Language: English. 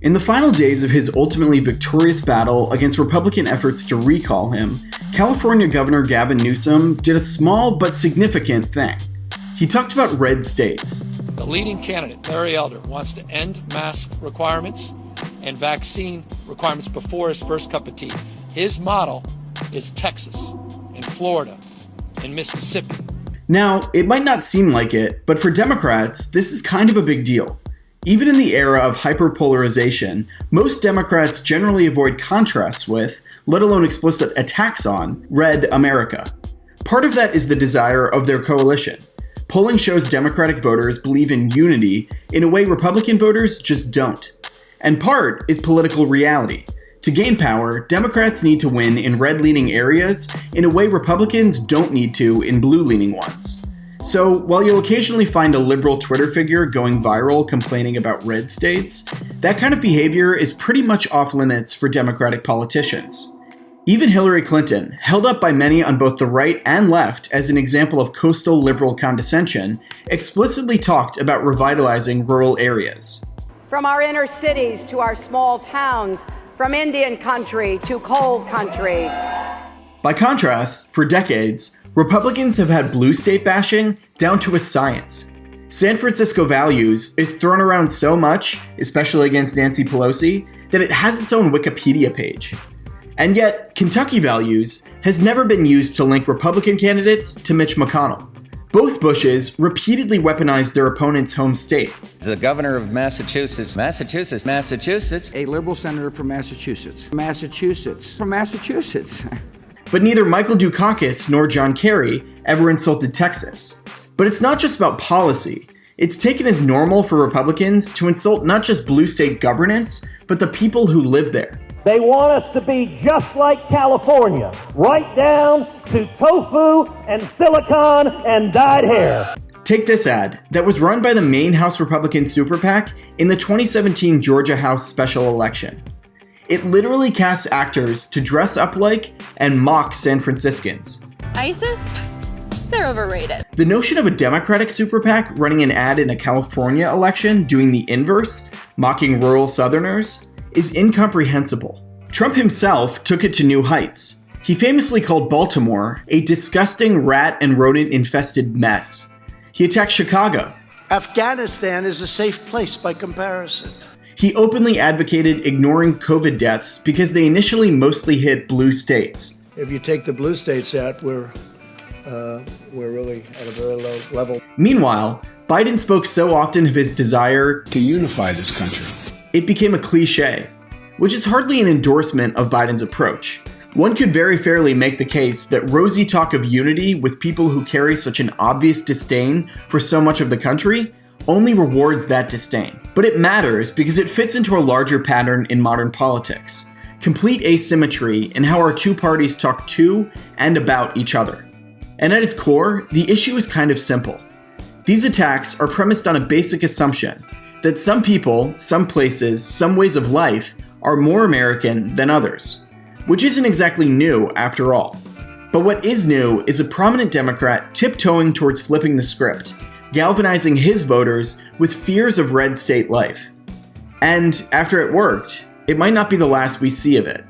In the final days of his ultimately victorious battle against Republican efforts to recall him, California Governor Gavin Newsom did a small but significant thing. He talked about red states. The leading candidate, Larry Elder, wants to end mask requirements and vaccine requirements before his first cup of tea. His model is Texas and Florida and Mississippi. Now, it might not seem like it, but for Democrats, this is kind of a big deal. Even in the era of hyperpolarization, most Democrats generally avoid contrasts with, let alone explicit attacks on, red America. Part of that is the desire of their coalition. Polling shows Democratic voters believe in unity in a way Republican voters just don't. And part is political reality. To gain power, Democrats need to win in red-leaning areas in a way Republicans don't need to in blue-leaning ones. So, while you'll occasionally find a liberal Twitter figure going viral complaining about red states, that kind of behavior is pretty much off limits for Democratic politicians. Even Hillary Clinton, held up by many on both the right and left as an example of coastal liberal condescension, explicitly talked about revitalizing rural areas. From our inner cities to our small towns, from Indian country to coal country. By contrast, for decades, Republicans have had blue state bashing down to a science. San Francisco Values is thrown around so much, especially against Nancy Pelosi, that it has its own Wikipedia page. And yet, Kentucky Values has never been used to link Republican candidates to Mitch McConnell. Both Bushes repeatedly weaponized their opponent's home state. The governor of Massachusetts, a liberal senator from Massachusetts. But neither Michael Dukakis nor John Kerry ever insulted Texas. But it's not just about policy. It's taken as normal for Republicans to insult not just blue state governance, but the people who live there. They want us to be just like California, right down to tofu and silicone and dyed hair. Take this ad that was run by the main House Republican super PAC in the 2017 Georgia House special election. It literally casts actors to dress up like and mock San Franciscans. ISIS? They're overrated. The notion of a Democratic super PAC running an ad in a California election doing the inverse, mocking rural Southerners, is incomprehensible. Trump himself took it to new heights. He famously called Baltimore a disgusting rat and rodent-infested mess. He attacked Chicago. Afghanistan is a safe place by comparison. He openly advocated ignoring COVID deaths because they initially mostly hit blue states. If you take the blue states out, we're really at a very low level. Meanwhile, Biden spoke so often of his desire to unify this country. It became a cliche, which is hardly an endorsement of Biden's approach. One could very fairly make the case that rosy talk of unity with people who carry such an obvious disdain for so much of the country only rewards that disdain. But it matters because it fits into a larger pattern in modern politics: complete asymmetry in how our two parties talk to and about each other. And at its core, the issue is kind of simple. These attacks are premised on a basic assumption that some people, some places, some ways of life are more American than others, which isn't exactly new after all. But what is new is a prominent Democrat tiptoeing towards flipping the script, galvanizing his voters with fears of red state life. And after it worked, it might not be the last we see of it.